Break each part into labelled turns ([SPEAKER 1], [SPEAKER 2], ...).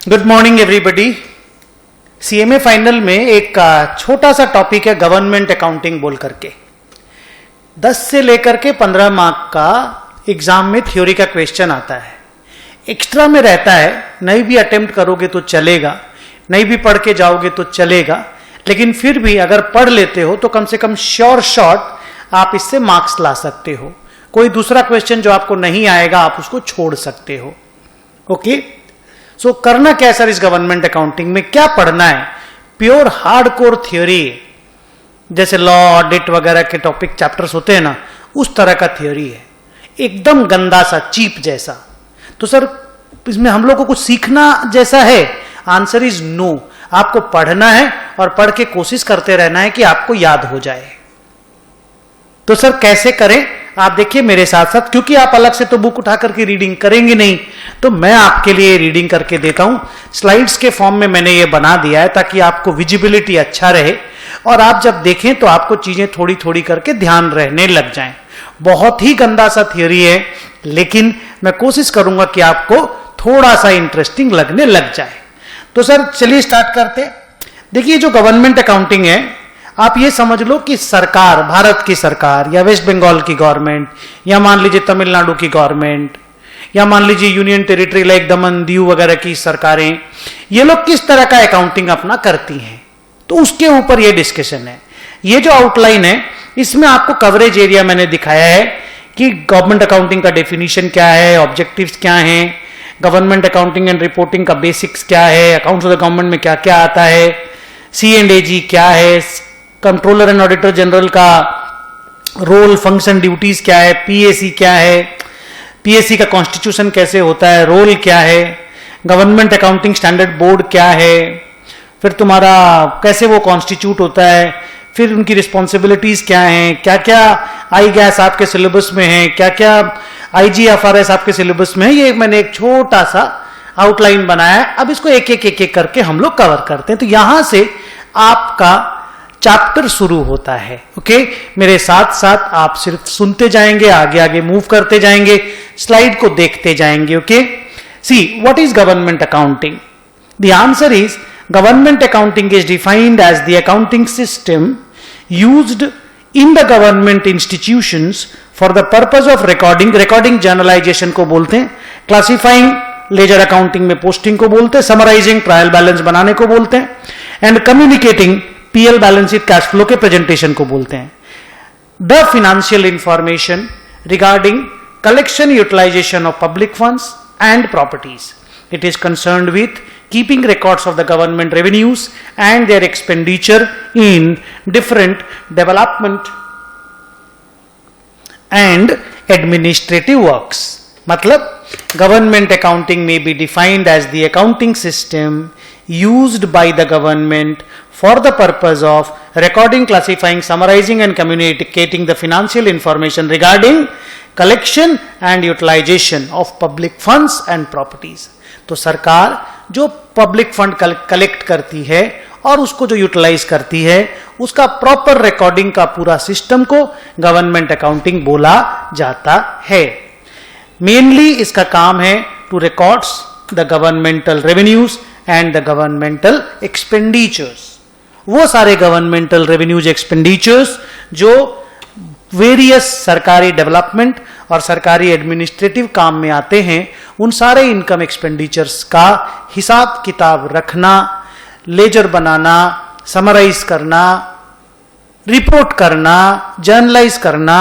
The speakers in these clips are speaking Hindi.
[SPEAKER 1] Good morning everybody. CMA final में एक छोटा सा टॉपिक है गवर्नमेंट अकाउंटिंग बोल करके। 10 से लेकर के 15 मार्क का एग्जाम में थ्योरी का क्वेश्चन आता है। एक्स्ट्रा में रहता है, नहीं भी अटेम्प्ट करोगे तो चलेगा, नहीं भी पढ़ के जाओगे तो चलेगा, लेकिन फिर भी अगर पढ़ लेते हो तो कम से कम श्योर शॉट आप इससे मार्क्स ला सकते हो। कोई दूसरा क्वेश्चन जो आपको नहीं आएगा आप उसको छोड़ सकते हो। ओके, सो करना क्या है सर इस गवर्नमेंट अकाउंटिंग में, क्या पढ़ना है? प्योर हार्डकोर थ्योरी, जैसे लॉ ऑडिट वगैरह के टॉपिक चैप्टर्स होते हैं ना, उस तरह का थ्योरी है, एकदम गंदा सा, चीप जैसा। तो सर इसमें हम लोग को कुछ सीखना जैसा है? Answer is no. आपको पढ़ना है और पढ़ के कोशिश करते रहना है कि आपको याद हो जाए। तो सर कैसे करें आप देखिए मेरे साथ साथ, क्योंकि आप अलग से तो बुक उठा करके रीडिंग करेंगे नहीं, तो मैं आपके लिए रीडिंग करके देता हूं। स्लाइड्स के फॉर्म में मैंने ये बना दिया है ताकि आपको विजिबिलिटी अच्छा रहे और आप जब देखें तो आपको चीजें थोड़ी थोड़ी करके ध्यान रहने लग जाएं। बहुत ही गंदा सा थियोरी है, लेकिन मैं कोशिश करूंगा कि आपको थोड़ा सा इंटरेस्टिंग लगने लग जाए। तो सर चलिए स्टार्ट करते। देखिए जो गवर्नमेंट अकाउंटिंग है, आप ये समझ लो कि सरकार, भारत की सरकार या वेस्ट बंगाल की गवर्नमेंट या मान लीजिए तमिलनाडु की गवर्नमेंट या मान लीजिए union territory like Daman Diu वगैरह की सरकारें, ये लोग किस तरह का अकाउंटिंग अपना करती हैं, तो उसके ऊपर ये डिस्कशन है। ये जो आउटलाइन है इसमें आपको कवरेज एरिया मैंने दिखाया है कि गवर्नमेंट अकाउंटिंग का डेफिनेशन क्या है, ऑब्जेक्टिव्स क्या हैं, गवर्नमेंट अकाउंटिंग एंड रिपोर्टिंग का बेसिक्स क्या है, अकाउंट्स ऑफ द गवर्नमेंट में क्या क्या आता है, C&AG क्या है, कंट्रोलर एंड ऑडिटर जनरल का रोल, फंक्शन, ड्यूटीज क्या है, PAC क्या है, PAC का कॉन्स्टिट्यूशन कैसे होता है, रोल क्या है, गवर्नमेंट अकाउंटिंग स्टैंडर्ड बोर्ड क्या है, फिर तुम्हारा कैसे वो कॉन्स्टिट्यूट होता है, फिर उनकी रिस्पॉन्सिबिलिटीज क्या हैं, क्या क्या IGAS आपके सिलेबस में है, क्या क्या IGFRS आपके सिलेबस में है। ये मैंने एक छोटा सा आउटलाइन बनाया है। अब इसको एक एक करके हम लोग कवर करते हैं। तो यहां से आपका चैप्टर शुरू होता है। ओके, मेरे साथ साथ आप सिर्फ सुनते जाएंगे, आगे आगे मूव करते जाएंगे, स्लाइड को देखते जाएंगे। Okay, see what is government accounting? The answer is government accounting is defined as the accounting system used in the government institutions for the purpose of recording journalization को बोलते हैं, क्लासिफाइंग लेजर अकाउंटिंग में पोस्टिंग को बोलते हैं, समराइजिंग ट्रायल बैलेंस बनाने को बोलते हैं, and communicating PL balance sheet cash flow के प्रेजेंटेशन को बोलते हैं। The financial information regarding collection utilization of public funds and properties, it is concerned with keeping records of the government revenues and their expenditure in different development and administrative works. मतलब गवर्नमेंट अकाउंटिंग में be defined as the accounting system used by the government for the purpose of recording, classifying, summarizing and communicating the financial information regarding collection and utilization of public funds and properties। तो सरकार जो पब्लिक फंड कलेक्ट करती है और उसको जो यूटिलाइज करती है, उसका प्रॉपर रिकॉर्डिंग का पूरा सिस्टम को गवर्नमेंट अकाउंटिंग बोला जाता है। मेनली इसका काम है to records the governmental revenues and the governmental expenditures. वो सारे गवर्नमेंटल रेवेन्यूज एक्सपेंडिचर्स जो वेरियस सरकारी डेवलपमेंट और सरकारी एडमिनिस्ट्रेटिव काम में आते हैं, उन सारे इनकम एक्सपेंडिचर्स का हिसाब किताब रखना, लेजर बनाना, समराइज करना, रिपोर्ट करना, जर्नलाइज करना,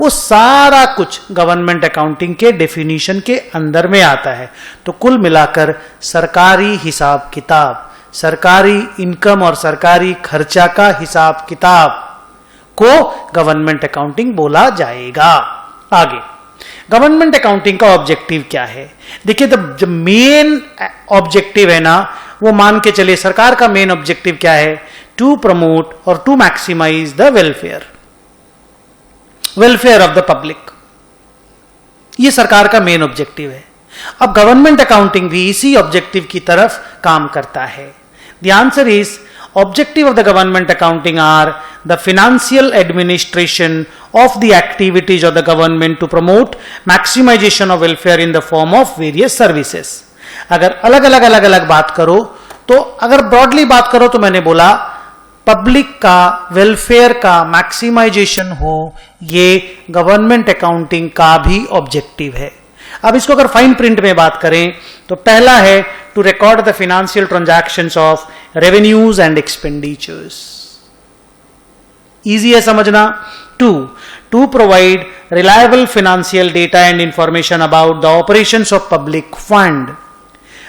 [SPEAKER 1] वो सारा कुछ गवर्नमेंट अकाउंटिंग के डेफिनेशन के अंदर में आता है। तो कुल मिलाकर सरकारी हिसाब किताब, सरकारी इनकम और सरकारी खर्चा का हिसाब किताब को गवर्नमेंट अकाउंटिंग बोला जाएगा। आगे गवर्नमेंट अकाउंटिंग का ऑब्जेक्टिव क्या है? देखिए जो मेन ऑब्जेक्टिव है ना, वो मान के चलिए सरकार का मेन ऑब्जेक्टिव क्या है? टू प्रमोट और to maximise the welfare of the public. ये सरकार का मेन ऑब्जेक्टिव है। अब गवर्नमेंट अकाउंटिंग भी इसी ऑब्जेक्टिव की तरफ काम करता है। The answer is objective of the government accounting are the financial administration of the activities of the government to promote maximization of welfare in the form of various services। अगर अलग अलग बात करो तो अगर ब्रॉडली बात करो तो मैंने बोला पब्लिक का वेलफेयर का मैक्सिमाइजेशन हो, ये गवर्नमेंट अकाउंटिंग का भी ऑब्जेक्टिव है। अब इसको अगर फाइन प्रिंट में बात करें तो पहला है to record the financial transactions of revenues and expenditures. Easy है समझना। To provide reliable financial data and information about the operations of public fund.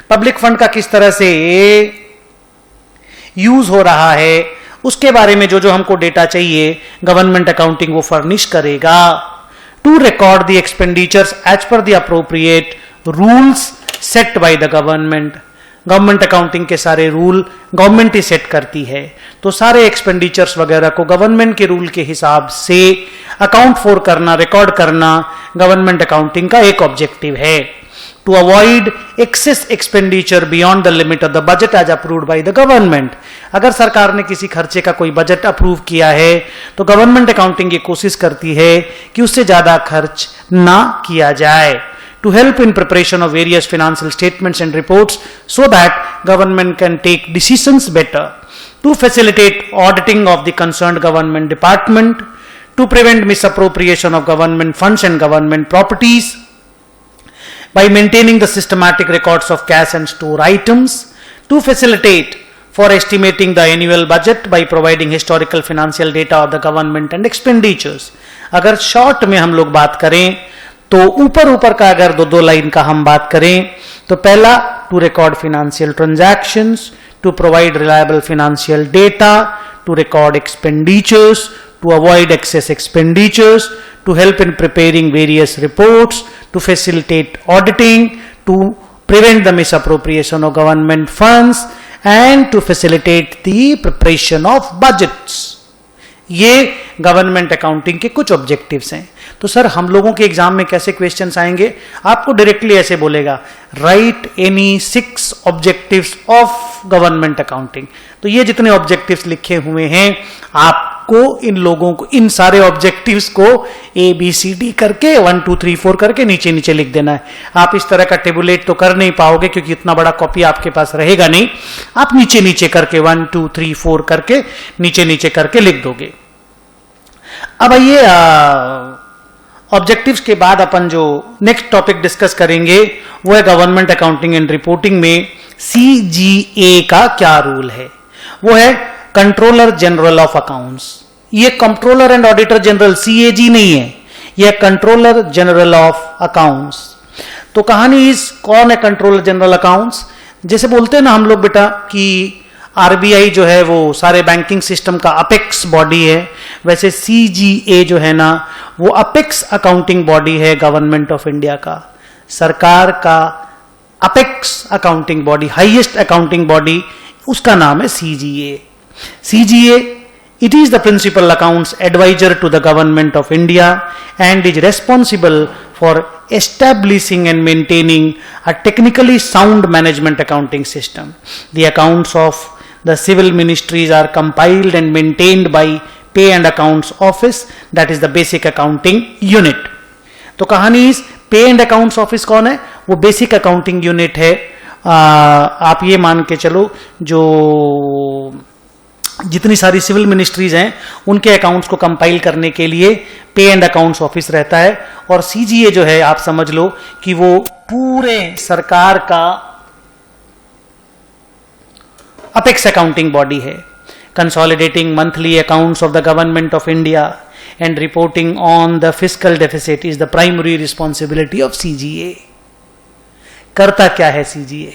[SPEAKER 1] Public fund का किस तरह से यूज हो रहा है उसके बारे में जो हमको डेटा चाहिए गवर्नमेंट अकाउंटिंग वो फर्निश करेगा। To record the expenditures as per the appropriate rules set by the government. Government accounting के सारे रूल गवर्नमेंट ही सेट करती है, तो सारे एक्सपेंडिचर्स वगैरह को गवर्नमेंट के रूल के हिसाब से अकाउंट फॉर करना, रिकॉर्ड करना गवर्नमेंट अकाउंटिंग का एक ऑब्जेक्टिव है। To avoid excess expenditure beyond the limit of the budget as approved by the government. अगर सरकार ने किसी खर्चे का कोई बजट अप्रूव किया है तो गवर्नमेंट अकाउंटिंग ये कोशिश करती है कि उससे ज्यादा खर्च ना किया जाए। To help in preparation of various financial statements and reports so that government can take decisions better. To facilitate auditing of the concerned government department. To prevent misappropriation of government funds and government properties. By maintaining the systematic records of cash and store items. To facilitate for estimating the annual budget by providing historical financial data of the government and expenditures. अगर शॉर्ट में हम लोग बात करें तो ऊपर का अगर दो लाइन का हम बात करें तो पहला to record financial transactions, to provide reliable financial data, to record expenditures, to avoid excess expenditures, to help in preparing various reports, to facilitate auditing, to prevent the misappropriation of government funds and to facilitate the preparation of budgets. ये गवर्नमेंट अकाउंटिंग के कुछ ऑब्जेक्टिव्स हैं। तो सर हम लोगों के एग्जाम में कैसे क्वेश्चंस आएंगे? आपको डायरेक्टली ऐसे बोलेगा right any 6 objectives of government accounting. तो ये जितने ऑब्जेक्टिव्स लिखे हुए हैं आपको इन लोगों को, इन सारे ऑब्जेक्टिव्स को ABCD करके 1 2 3 4 करके नीचे नीचे लिख देना है। आप इस तरह का टेबुलेट तो कर नहीं पाओगे क्योंकि इतना बड़ा कॉपी आपके पास रहेगा नहीं। आप नीचे नीचे करके 1 2 3 4 करके नीचे नीचे करके लिख दोगे। अब आइए ऑब्जेक्टिव्स के बाद अपन जो नेक्स्ट टॉपिक डिस्कस करेंगे वो है गवर्नमेंट अकाउंटिंग एंड रिपोर्टिंग में CGA का क्या रूल है। वो है कंट्रोलर जनरल ऑफ अकाउंट्स। ये controller and auditor general CAG नहीं है, ये कंट्रोलर जनरल ऑफ अकाउंट्स। तो कहानी इस कौन है कंट्रोलर जनरल अकाउंट्स? जैसे बोलते हैं ना हम लोग बेटा कि RBI जो है वो सारे बैंकिंग सिस्टम का अपेक्स बॉडी है, वैसे CGA जो है ना वो अपेक्स अकाउंटिंग बॉडी है गवर्नमेंट ऑफ इंडिया का। सरकार का apex accounting body, highest accounting body, उसका नाम है CGA। CGA, it is the principal accounts advisor to the government of India and is responsible for establishing and maintaining a technically sound management accounting system. The accounts of the civil ministries are compiled and maintained by Pay and Accounts Office, that is the basic accounting unit. तो कहानी इस पे एंड अकाउंट्स ऑफिस कौन है? वो बेसिक अकाउंटिंग यूनिट है। आप ये मान के चलो जो जितनी सारी सिविल मिनिस्ट्रीज हैं उनके अकाउंट्स को कंपाइल करने के लिए पे एंड अकाउंट्स ऑफिस रहता है। और CGA जो है आप समझ लो कि वो पूरे सरकार का अपेक्स अकाउंटिंग बॉडी है। Consolidating monthly accounts of the government of India and reporting on the fiscal deficit is the primary responsibility of CGA। करता क्या है CGA?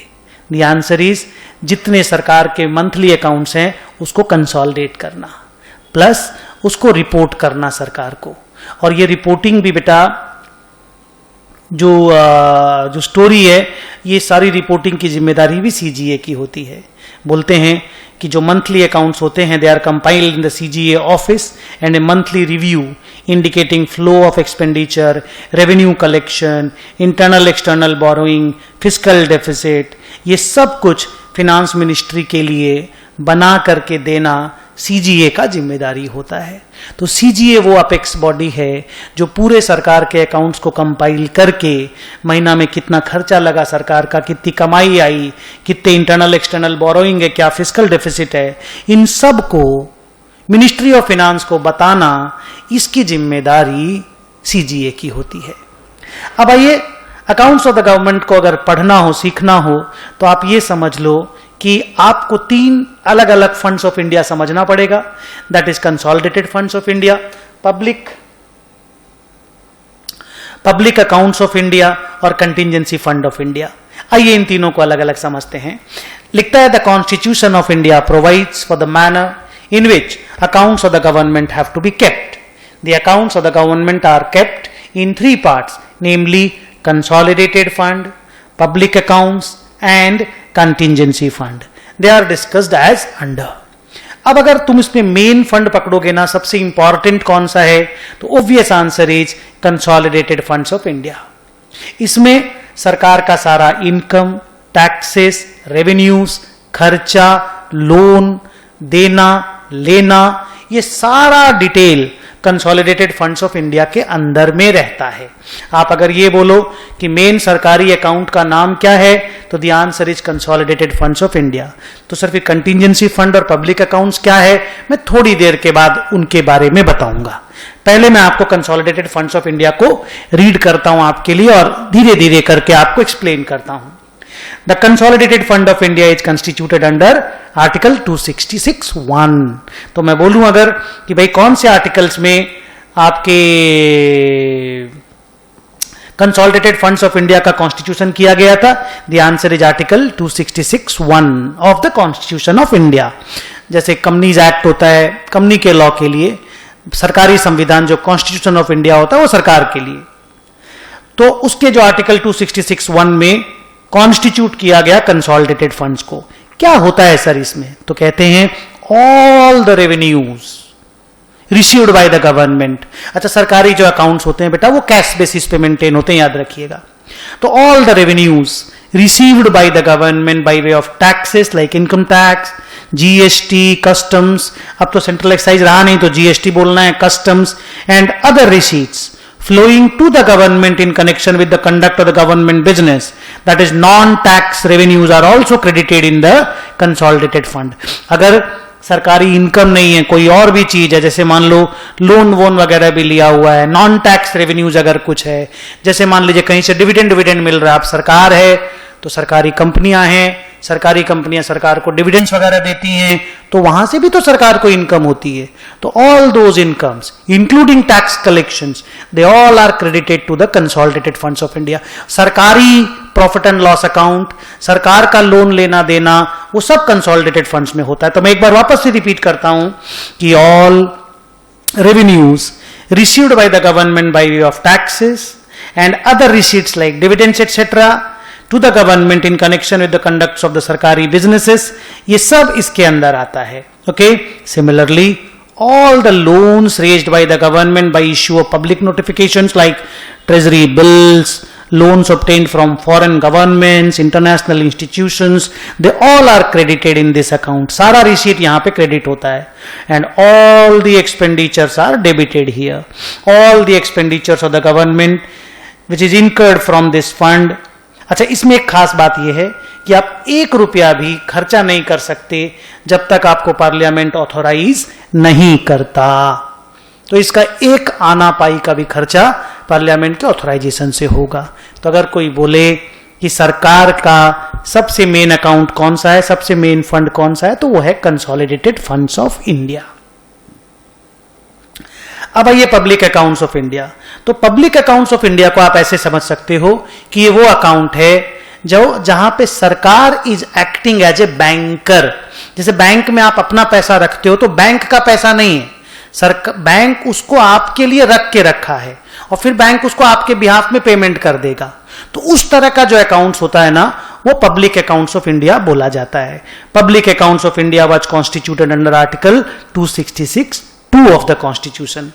[SPEAKER 1] द आंसर इज जितने सरकार के मंथली अकाउंट्स हैं उसको कंसोलिडेट करना प्लस उसको रिपोर्ट करना सरकार को। और ये रिपोर्टिंग भी बेटा जो स्टोरी है ये सारी रिपोर्टिंग की जिम्मेदारी भी CGA की होती है। बोलते हैं कि जो मंथली अकाउंट्स होते हैं they are compiled in the CGA office and a monthly review indicating flow of expenditure, revenue collection, internal external borrowing, fiscal deficit, ये सब कुछ फिनांस मिनिस्ट्री के लिए बना करके देना सीजीए का जिम्मेदारी होता है। तो सीजीए वो अपेक्स बॉडी है जो पूरे सरकार के अकाउंट्स को कंपाइल करके महीना में कितना खर्चा लगा सरकार का, कितनी कमाई आई, कितने इंटरनल एक्सटर्नल बोरोइंग है, क्या फिस्कल डेफिसिट है, इन सब को मिनिस्ट्री ऑफ फाइनेंस को बताना, इसकी जिम्मेदारी सीजीए की होती है। अब आइए, अकाउंट्स ऑफ द गवर्नमेंट को अगर पढ़ना हो, सीखना हो, तो आप ये समझ लो कि आपको 3 अलग अलग फंड्स ऑफ इंडिया समझना पड़ेगा। That is consolidated funds of India, public accounts of India और कंटिजेंसी फंड ऑफ इंडिया। आइए इन तीनों को अलग अलग समझते हैं। लिखता है the constitution of India provides for the manner in which accounts of the government have to be kept. The accounts of the government are kept in 3 parts, namely consolidated fund, public accounts and contingency fund. They are discussed as under. अब अगर तुम इसमें मेन फंड पकड़ोगे ना, सबसे इंपॉर्टेंट कौन सा है, तो obvious answer is consolidated funds of India. इसमें सरकार का सारा इनकम, टैक्सेस, रेवेन्यूज, खर्चा, लोन देना लेना, ये सारा detail consolidated funds of India के अंदर में रहता है। आप अगर ये बोलो कि मेन सरकारी अकाउंट का नाम क्या है, तो the answer is consolidated funds of India. तो सर फिर कंटिजेंसी फंड और पब्लिक अकाउंट्स क्या है, मैं थोड़ी देर के बाद उनके बारे में बताऊंगा। पहले मैं आपको कंसोलिडेटेड फंड्स ऑफ इंडिया को रीड करता हूं आपके लिए और धीरे धीरे करके आपको एक्सप्लेन करता हूं। The Consolidated Fund of India is constituted under Article 266(1). तो मैं बोलूं अगर कि भाई कौन से आर्टिकल्स में आपके कंसोलिडेटेड फंड्स ऑफ इंडिया का कॉन्स्टिट्यूशन किया गया था, the answer is article 266(1) of the constitution of India. जैसे कंपनीज एक्ट होता है, कंपनी के लॉ के लिए सरकारी संविधान जो कॉन्स्टिट्यूशन ऑफ इंडिया होता है वो सरकार के लिए, तो उसके जो आर्टिकल 266(1) में कॉन्स्टिट्यूट किया गया कंसोलिडेटेड फंड्स को। क्या होता है सर इसमें, तो कहते हैं all the revenues received by the government. अच्छा, सरकारी जो अकाउंट्स होते हैं बेटा वो कैश बेसिस पे मेंटेन होते हैं, याद रखिएगा। तो all the revenues received by the government by way of taxes like income tax, GST, customs, अब तो सेंट्रल एक्साइज रहा नहीं तो जीएसटी बोलना है, customs and other receipts flowing to the government in connection with the conduct of the government business, that is non-tax revenues, are also credited in the consolidated fund. अगर सरकारी इनकम नहीं है, कोई और भी चीज है, जैसे मान लो लोन वोन वगैरह भी लिया हुआ है, नॉन टैक्स रेवेन्यूज अगर कुछ है, जैसे मान लीजिए कहीं से डिविडेंड मिल रहा है, आप सरकार है तो सरकारी कंपनियां हैं, सरकारी कंपनियां सरकार को डिविडेंड्स वगैरह देती हैं, तो वहां से भी तो सरकार को इनकम होती है। तो all those incomes including tax collections, they all are credited to the consolidated funds of India. सरकारी प्रॉफिट एंड लॉस अकाउंट, सरकार का लोन लेना देना, वो सब कंसोलिडेटेड फंड्स में होता है। तो मैं एक बार वापस से रिपीट करता हूं कि all revenues received by the government by way of taxes and other receipts like dividends etcetera to the government in connection with the conducts of the सरकारी बिजनेसेस, ये सब इसके अंदर आता है। Okay, similarly all the loans raised by the government by issue of public notifications like treasury bills, loans obtained from foreign governments, international institutions, they all are credited in this account. सारा receipt यहाँ पे credit होता है and all the expenditures are debited here. All the expenditures of the government which is incurred from this fund. अच्छा, इसमें एक खास बात यह है कि आप 1 रुपया भी खर्चा नहीं कर सकते जब तक आपको पार्लियामेंट ऑथोराइज नहीं करता। तो इसका 1 आना पाई का भी खर्चा पार्लियामेंट के ऑथोराइजेशन से होगा। तो अगर कोई बोले कि सरकार का सबसे मेन अकाउंट कौन सा है, सबसे मेन फंड कौन सा है, तो वो है कंसोलिडेटेड फंड्स ऑफ इंडिया। अब आइए पब्लिक अकाउंट्स ऑफ इंडिया। तो पब्लिक अकाउंट्स ऑफ इंडिया को आप ऐसे समझ सकते हो कि ये वो अकाउंट है जो जहां पे सरकार is acting as a banker. जैसे बैंक में आप अपना पैसा रखते हो तो बैंक का पैसा नहीं है, बैंक उसको आपके लिए रख के रखा है और फिर बैंक उसको आपके बिहाफ में पेमेंट कर देगा। तो उस तरह का जो अकाउंट्स होता है ना, वो पब्लिक अकाउंट्स ऑफ इंडिया बोला जाता है। Public accounts of India was constituted under article 266(2) of the Constitution.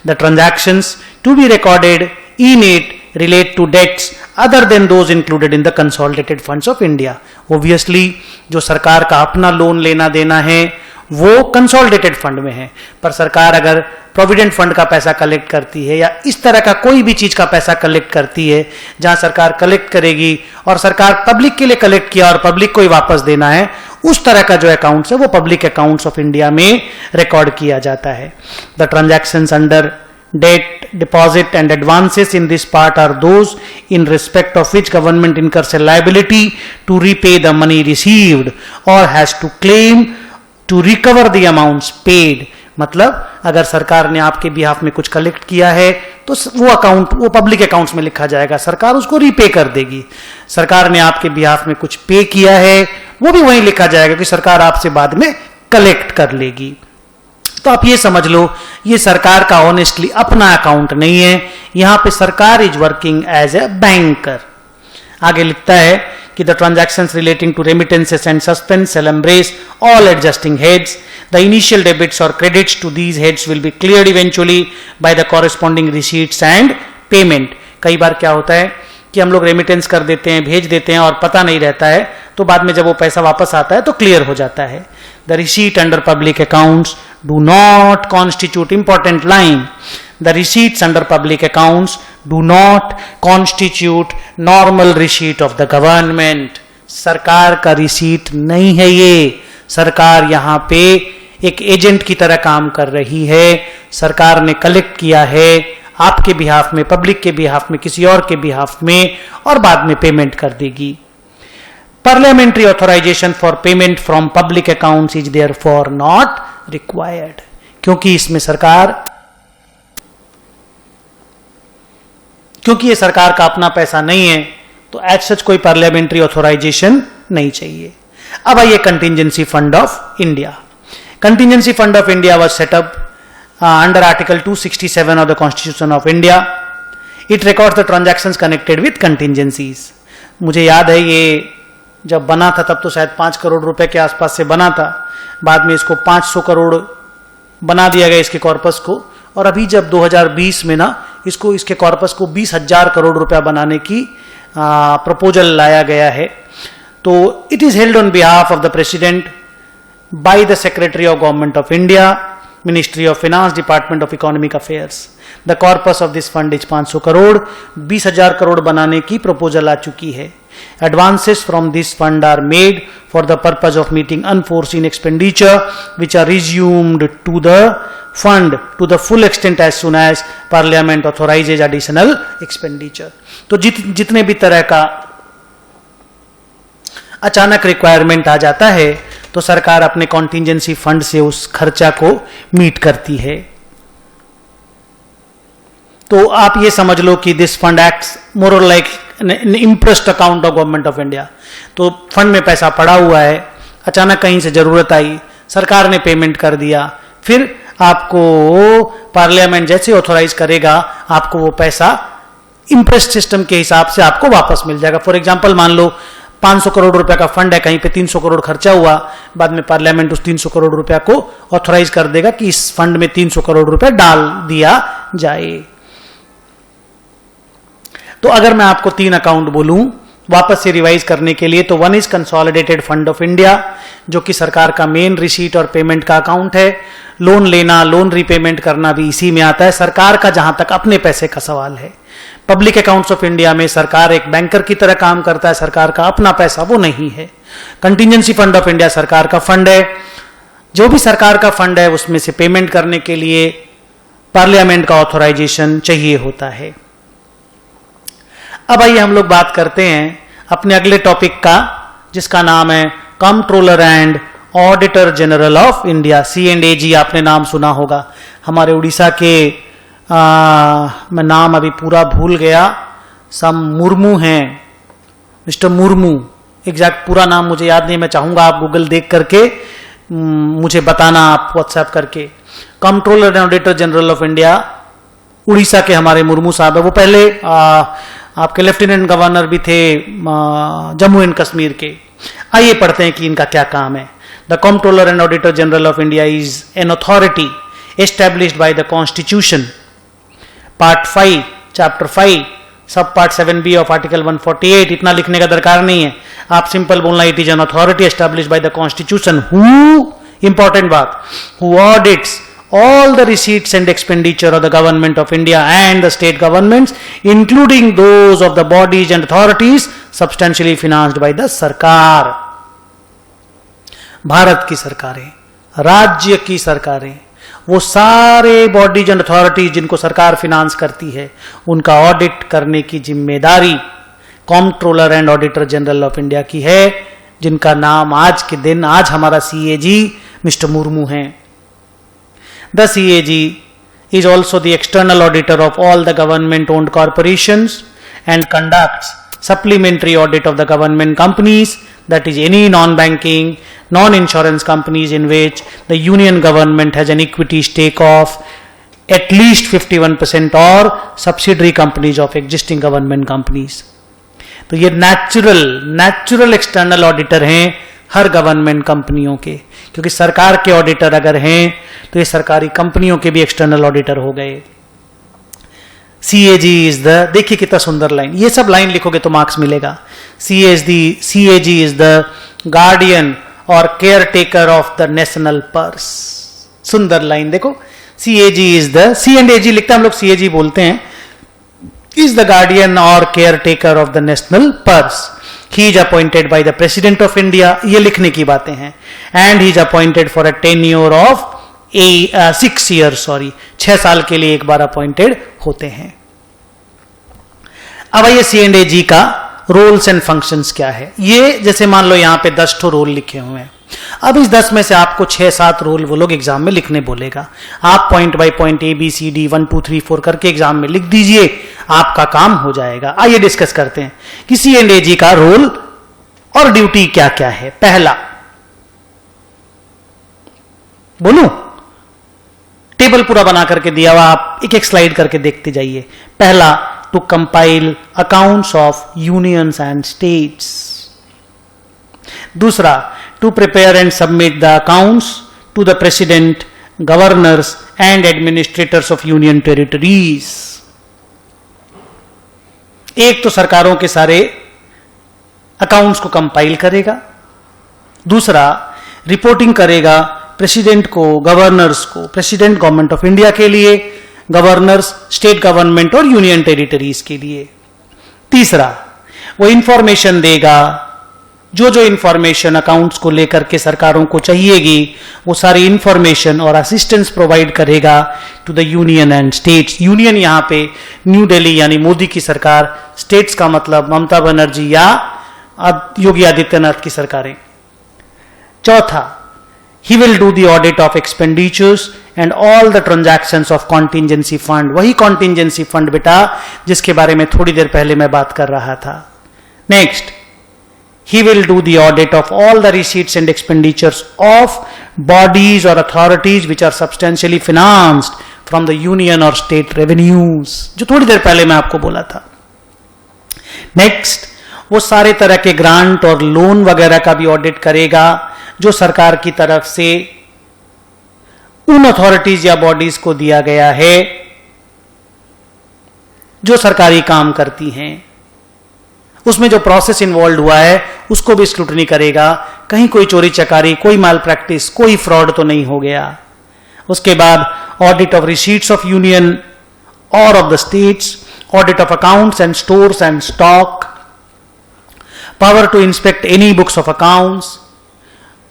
[SPEAKER 1] The transactions to be recorded in it relate to debts other than those included in the consolidated funds of India. Obviously, जो सरकार का अपना लोन लेना देना है वो कंसोलिडेटेड फंड में है। पर सरकार अगर प्रोविडेंट फंड का पैसा कलेक्ट करती है या इस तरह का कोई भी चीज का पैसा कलेक्ट करती है जहां सरकार कलेक्ट करेगी और सरकार पब्लिक के लिए कलेक्ट किया और पब्लिक को ही वापस देना है, उस तरह का जो अकाउंट्स है वो पब्लिक अकाउंट्स ऑफ इंडिया में रिकॉर्ड किया जाता है। The transactions under debt, deposit and advances in this part are those in respect of which government incurs a liability to repay the money received or has to claim to recover the amounts paid। मतलब अगर सरकार ने आपके बिहाफ में कुछ कलेक्ट किया है तो वो अकाउंट वो पब्लिक अकाउंट्स में लिखा जाएगा, सरकार उसको रीपे कर देगी। सरकार ने आपके बिहाफ में कुछ पे किया है वो भी वहीं लिखा जाएगा कि सरकार आपसे बाद में कलेक्ट कर लेगी। तो आप ये समझ लो ये सरकार का ऑनेस्टली अपना अकाउंट नहीं है, यहां पे सरकार is working as a banker. आगे लिखता है कि the transactions relating to remittances and suspense shall embrace all adjusting heads. The initial debits और credits to these heads will be cleared eventually by the corresponding receipts and payment. कई बार क्या होता है कि हम लोग रेमिटेंस कर देते हैं, भेज देते हैं और पता नहीं रहता है, तो बाद में जब वो पैसा वापस आता है तो क्लियर हो जाता है। The receipt under public accounts do not constitute, important line, the receipts under public accounts do not constitute normal receipt of the government. सरकार का रिसीट नहीं है ये, सरकार यहां पे एक एजेंट की तरह काम कर रही है। सरकार ने कलेक्ट किया है आपके बिहाफ में, पब्लिक के बिहाफ में, किसी और के बिहाफ में, और बाद में पेमेंट कर देगी। Parliamentary authorization for payment from public accounts is therefore not required। क्योंकि इसमें क्योंकि ये सरकार का अपना पैसा नहीं है तो एज सच कोई पार्लियामेंट्री ऑथोराइजेशन नहीं चाहिए। अब आइए contingency fund of India. Contingency fund of India was set up under article 267 of the constitution of India. It records the transactions connected with contingencies. मुझे याद है ये जब बना था तब तो शायद 5 करोड़ रुपए के आसपास से बना था, बाद में इसको 500 करोड़ बना दिया गया इसके कॉर्पस को, और अभी जब 2020 में ना इसके कॉर्पस को 20,000 करोड़ रुपया बनाने की प्रपोजल लाया गया है। तो it is held on behalf of the president by the secretary of government of India, ministry of finance, department of economic affairs. The corpus of this fund is 500 crore. 20,000 crore बनाने की प्रपोजल आ चुकी है। Advances from this fund are made for the purpose of meeting unforeseen expenditure which are resumed to the fund to the full extent as soon as Parliament authorizes additional expenditure। तो जितने भी तरह का अचानक रिक्वायरमेंट आ जाता है तो सरकार अपने कॉन्टिजेंसी फंड से उस खर्चा को मीट करती है। तो आप ये समझ लो कि दिस फंड एक्ट्स मोर और like interest account of government of India. तो फंड में पैसा पड़ा हुआ है, अचानक कहीं से जरूरत आई, सरकार ने पेमेंट कर दिया, फिर आपको पार्लियामेंट जैसे ऑथोराइज करेगा आपको वो पैसा इंटरेस्ट सिस्टम के हिसाब से आपको वापस मिल जाएगा। फॉर एग्जांपल मान लो 500 करोड़ रुपए का फंड है, कहीं पे 300 करोड़ खर्चा हुआ, बाद में पार्लियामेंट उस 300 करोड़ रुपया को ऑथोराइज कर देगा कि इस फंड में 300 करोड़ रुपया डाल दिया जाए। तो अगर मैं आपको 3 अकाउंट बोलूं वापस से रिवाइज करने के लिए, तो one is consolidated fund of India जो कि सरकार का मेन रिसीट और पेमेंट का अकाउंट है। लोन लेना, लोन रीपेमेंट करना भी इसी में आता है, सरकार का जहां तक अपने पैसे का सवाल है। पब्लिक अकाउंट्स ऑफ इंडिया में सरकार एक बैंकर की तरह काम करता है, सरकार का अपना पैसा वो नहीं है। कंटिजेंसी फंड ऑफ इंडिया सरकार का फंड है, जो भी सरकार का फंड है उसमें से पेमेंट करने के लिए पार्लियामेंट का ऑथोराइजेशन चाहिए होता है। अब आइए हम लोग बात करते हैं अपने अगले टॉपिक का, जिसका नाम है controller and auditor general of India, C&AG। आपने नाम सुना होगा। हमारे उड़ीसा के मैं नाम अभी पूरा भूल गया, सम मुर्मू हैं, मिस्टर मुर्मू, एग्जैक्ट पूरा नाम मुझे याद नहीं, मैं चाहूंगा आप गूगल देख करके मुझे बताना, आप व्हाट्सएप करके। Controller and auditor general of India Orissa के हमारे मुर्मू साहब है। वो पहले आपके लेफ्टिनेंट गवर्नर भी थे जम्मू एंड कश्मीर के। आइए पढ़ते हैं कि इनका क्या काम है। The controller and auditor general of India is an authority established by the constitution, part 5 chapter 5 सब पार्ट 7B ऑफ आर्टिकल 148। इतना लिखने का दरकार नहीं है, आप सिंपल बोलना it is an authority established by the constitution who important बात, who audits all the receipts and expenditure of the government of India and the state governments, including those of the bodies and authorities substantially financed by the सरकार. भारत की सरकारें, राज्य की सरकारें, वो सारे बॉडीज एंड अथॉरिटीज जिनको सरकार फिनांस करती है, उनका ऑडिट करने की जिम्मेदारी comptroller and auditor general of India की है, जिनका नाम आज के दिन, आज हमारा सीएजी मिस्टर मुर्मू हैं. The CAG is also the external auditor of all the government-owned corporations and conducts supplementary audit of the government companies, that is any non-banking, non-insurance companies in which the union government has an equity stake of at least 51% or subsidiary companies of existing government companies. तो ये नेचुरल एक्सटर्नल ऑडिटर हैं हर गवर्नमेंट कंपनियों के, क्योंकि सरकार के ऑडिटर अगर हैं तो ये सरकारी कंपनियों के भी एक्सटर्नल ऑडिटर हो गए. CAG इज द, देखिए कितना सुंदर लाइन, ये सब लाइन लिखोगे तो मार्क्स मिलेगा. CAG इज द गार्डियन और care taker of the national purse. सुंदर लाइन देखो, CAG is the, C and AG लिखते हैं हम लोग, CAG बोलते हैं, इज द गार्डियन और care taker of the national purse. He is appointed by the President of India, ये लिखने की बातें हैं, and he is appointed for a tenure of 6 years, 6 साल के लिए एक बार अपॉइंटेड होते हैं. अब आइए C&AG का रोल्स एंड फंक्शंस क्या है. ये जैसे मान लो यहां पे 10 ठो रोल लिखे हुए हैं. अब इस 10 में से आपको 6-7 रोल वो लोग एग्जाम में लिखने बोलेगा. आप पॉइंट बाय पॉइंट ABCD 1 2 3 4 करके एग्जाम में लिख दीजिए, आपका काम हो जाएगा. आइए डिस्कस करते हैं कि C&AG का रोल और ड्यूटी क्या क्या है. पहला, बोलूं, टेबल पूरा बना करके दिया हुआ, आप एक एक स्लाइड करके देखते जाइए. पहला, to compile accounts of unions and states. दूसरा, to prepare and submit the accounts to the president, governors and administrators of union territories. एक तो सरकारों के सारे अकाउंट्स को कंपाइल करेगा, दूसरा रिपोर्टिंग करेगा प्रेसिडेंट को, गवर्नर्स को, प्रेसिडेंट गवर्नमेंट ऑफ इंडिया के लिए, गवर्नर्स स्टेट गवर्नमेंट और यूनियन टेरिटरीज के लिए. तीसरा, वो इंफॉर्मेशन देगा, जो जो इंफॉर्मेशन अकाउंट्स को लेकर के सरकारों को चाहिएगी, वो सारी इंफॉर्मेशन और असिस्टेंस प्रोवाइड करेगा to the union and states. Union यहां पे न्यू दिल्ली यानी मोदी की सरकार, स्टेट्स का मतलब ममता बनर्जी या योगी आदित्यनाथ की सरकारें. चौथा, he will do the audit of expenditures and all the transactions of contingency fund. वही कॉन्टिजेंसी फंड बेटा जिसके बारे में थोड़ी देर पहले मैं बात कर रहा था. Next, he will do the audit of all the receipts and expenditures of bodies or authorities which are substantially financed from the union or state revenues, जो थोड़ी देर पहले मैं आपको बोला था. नेक्स्ट, वो सारे तरह के ग्रांट और लोन वगैरह का भी ऑडिट करेगा जो सरकार की तरफ से उन अथॉरिटीज या बॉडीज को दिया गया है जो सरकारी काम करती हैं. उसमें जो प्रोसेस इन्वॉल्व हुआ है उसको भी स्क्रूटनी करेगा, कहीं कोई चोरी चकारी, कोई माल प्रैक्टिस, कोई फ्रॉड तो नहीं हो गया. उसके बाद audit of receipts of union और of the states, audit of accounts and stores and stock, power to inspect any books of accounts,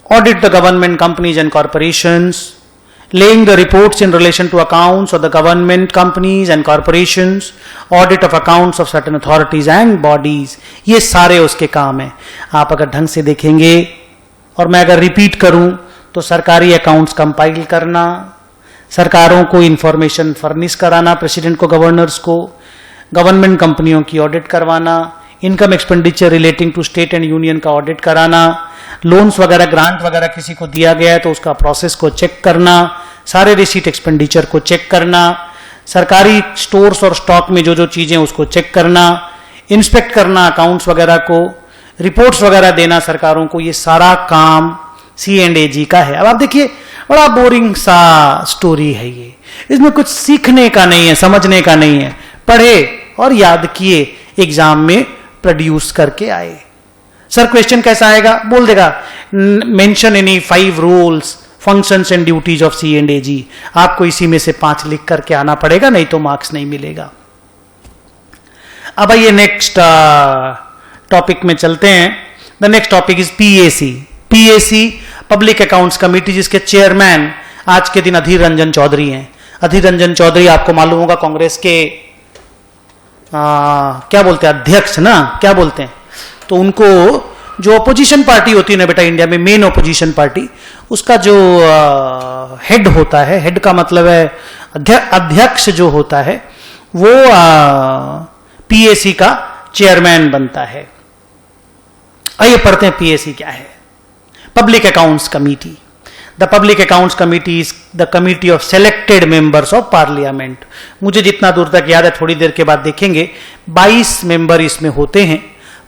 [SPEAKER 1] audit the government companies and corporations, laying the reports in relation to accounts of the government companies and corporations, audit of accounts of certain authorities and bodies. ये सारे उसके काम हैं. आप अगर ढंग से देखेंगे और मैं अगर रिपीट करूं तो सरकारी अकाउंट्स कंपाइल करना, सरकारों को इंफॉर्मेशन फर्निश कराना, प्रेसिडेंट को, गवर्नर्स को, गवर्नमेंट कंपनियों की ऑडिट करवाना, income expenditure relating to state and union का ऑडिट कराना, लोन्स वगैरह ग्रांट वगैरह किसी को दिया गया है तो उसका प्रोसेस को चेक करना, सारे रिसीट एक्सपेंडिचर को चेक करना, सरकारी स्टोर्स और स्टॉक में जो जो चीजें उसको चेक करना, इंस्पेक्ट करना अकाउंट्स वगैरह को, रिपोर्ट्स वगैरह देना सरकारों को. ये सारा काम C&AG का है. अब आप देखिए, बड़ा बोरिंग सा स्टोरी है ये, इसमें कुछ सीखने का नहीं है, समझने का नहीं है. पढ़े और याद किए, एग्जाम में प्रोड्यूस करके आए. सर क्वेश्चन कैसा आएगा? बोल देगा mention any 5 rules functions and duties of C&AG, आपको इसी में से 5 लिख करके आना पड़ेगा, नहीं तो मार्क्स नहीं मिलेगा। अब आइए नेक्स्ट टॉपिक में चलते हैं। The next topic is PAC, public accounts committee, जिसके चेयरमैन आज के दिन अधीर रंजन चौधरी हैं। अधीर रंजन चौधरी आपको मालूम होगा कांग्रेस के क्या बोलते हैं, अध्यक्ष ना, क्या बोलते हैं, तो उनको जो अपोजिशन पार्टी होती है ना बेटा इंडिया में, मेन अपोजिशन पार्टी, उसका जो हेड होता है, हेड का मतलब है अध्यक्ष जो होता है, वो PAC का चेयरमैन बनता है। आइए पढ़ते हैं PAC क्या है। Public accounts committee, the public accounts committee is the committee of selected members of parliament. मुझे जितना दूर तक याद है, थोड़ी देर के बाद देखेंगे, 22 मेंबर इसमें होते हैं।